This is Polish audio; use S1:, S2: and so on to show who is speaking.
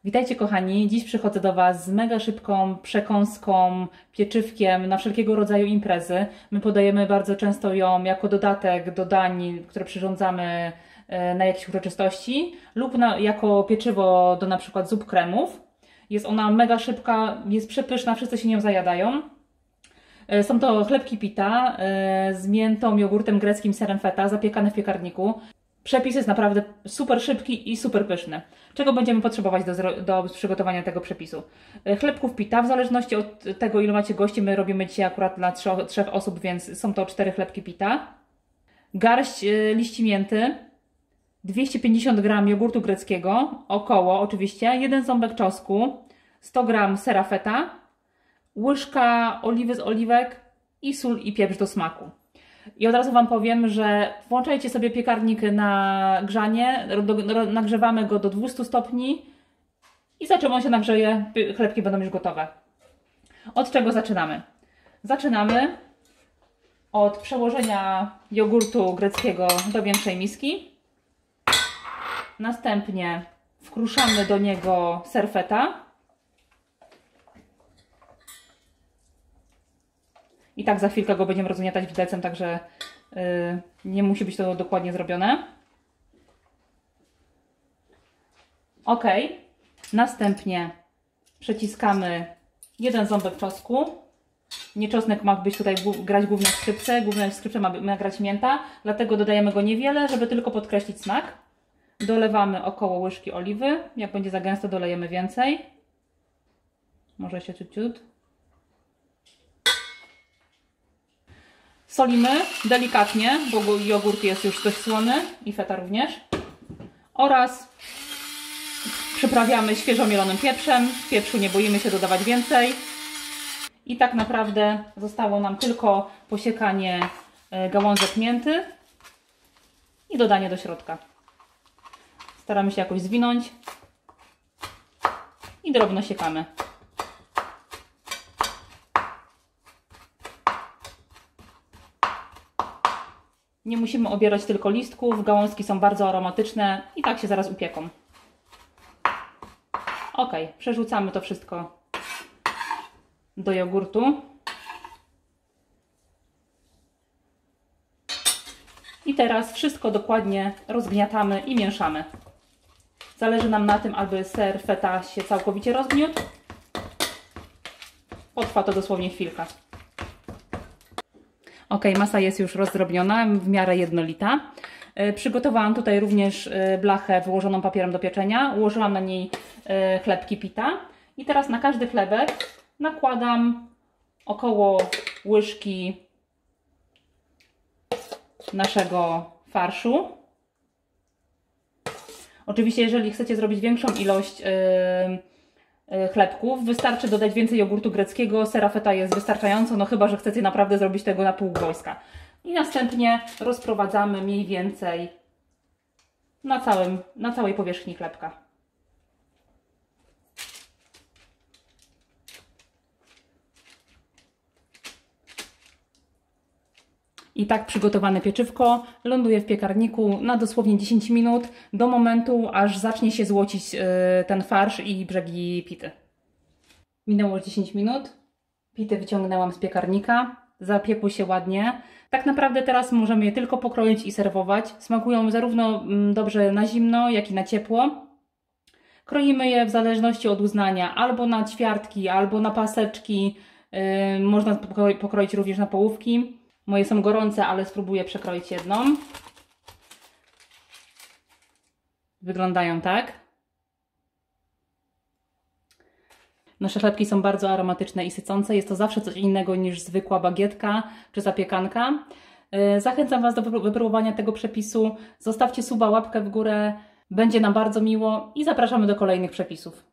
S1: Witajcie kochani, dziś przychodzę do Was z mega szybką przekąską, pieczywkiem na wszelkiego rodzaju imprezy. My podajemy bardzo często ją jako dodatek do dań, które przyrządzamy na jakieś uroczystości lub jako pieczywo do na przykład zup kremów. Jest ona mega szybka, jest przepyszna, wszyscy się nią zajadają. Są to chlebki pita z miętą, jogurtem greckim, serem feta, zapiekane w piekarniku. Przepis jest naprawdę super szybki i super pyszny. Czego będziemy potrzebować do przygotowania tego przepisu? Chlebków pita, w zależności od tego, ile macie gości, my robimy dzisiaj akurat dla 3 osób, więc są to 4 chlebki pita. Garść liści mięty, 250 g jogurtu greckiego, około oczywiście, 1 ząbek czosnku, 100 g sera feta, łyżka oliwy z oliwek i sól i pieprz do smaku. I od razu Wam powiem, że włączajcie sobie piekarnik na grzanie, nagrzewamy go do 200 stopni i za czym on się nagrzeje, chlebki będą już gotowe. Od czego zaczynamy? Zaczynamy od przełożenia jogurtu greckiego do większej miski. Następnie wkruszamy do niego ser feta. I tak za chwilkę go będziemy rozgniatać widelcem, także nie musi być to dokładnie zrobione. Ok. Następnie przeciskamy 1 ząbek czosnku. Nie czosnek ma być tutaj grać głównie w skrzypce, głównie w skrzypce ma grać mięta, dlatego dodajemy go niewiele, żeby tylko podkreślić smak. Dolewamy około łyżki oliwy. Jak będzie za gęsto, dolejemy więcej. Może jeszcze ciut. Solimy delikatnie, bo jogurt jest już dość słony i feta również. Oraz przyprawiamy świeżo mielonym pieprzem. Pieprzu nie boimy się dodawać więcej. I tak naprawdę zostało nam tylko posiekanie gałązek mięty i dodanie do środka. Staramy się jakoś zwinąć i drobno siekamy. Nie musimy obierać tylko listków, gałązki są bardzo aromatyczne i tak się zaraz upieką. Ok, przerzucamy to wszystko do jogurtu. I teraz wszystko dokładnie rozgniatamy i mieszamy. Zależy nam na tym, aby ser feta się całkowicie rozgniótł. Potrwa to dosłownie chwilkę. Ok, masa jest już rozdrobniona, w miarę jednolita. Przygotowałam tutaj również blachę wyłożoną papierem do pieczenia. Ułożyłam na niej chlebki pita. I teraz na każdy chlebek nakładam około łyżki naszego farszu. Oczywiście, jeżeli chcecie zrobić większą ilość chlebków, wystarczy dodać więcej jogurtu greckiego, sera feta jest wystarczająco, no chyba że chcecie naprawdę zrobić tego na pół wojska. I następnie rozprowadzamy mniej więcej na całej powierzchni chlebka. I tak przygotowane pieczywko ląduje w piekarniku na dosłownie 10 minut, do momentu, aż zacznie się złocić ten farsz i brzegi pity. Minęło 10 minut, pity wyciągnęłam z piekarnika, zapiekły się ładnie. Tak naprawdę teraz możemy je tylko pokroić i serwować. Smakują zarówno dobrze na zimno, jak i na ciepło. Kroimy je w zależności od uznania albo na ćwiartki, albo na paseczki. Można pokroić również na połówki. Moje są gorące, ale spróbuję przekroić jedną. Wyglądają tak. Nasze chlebki są bardzo aromatyczne i sycące. Jest to zawsze coś innego niż zwykła bagietka czy zapiekanka. Zachęcam Was do wypróbowania tego przepisu. Zostawcie suba, łapkę w górę. Będzie nam bardzo miło i zapraszamy do kolejnych przepisów.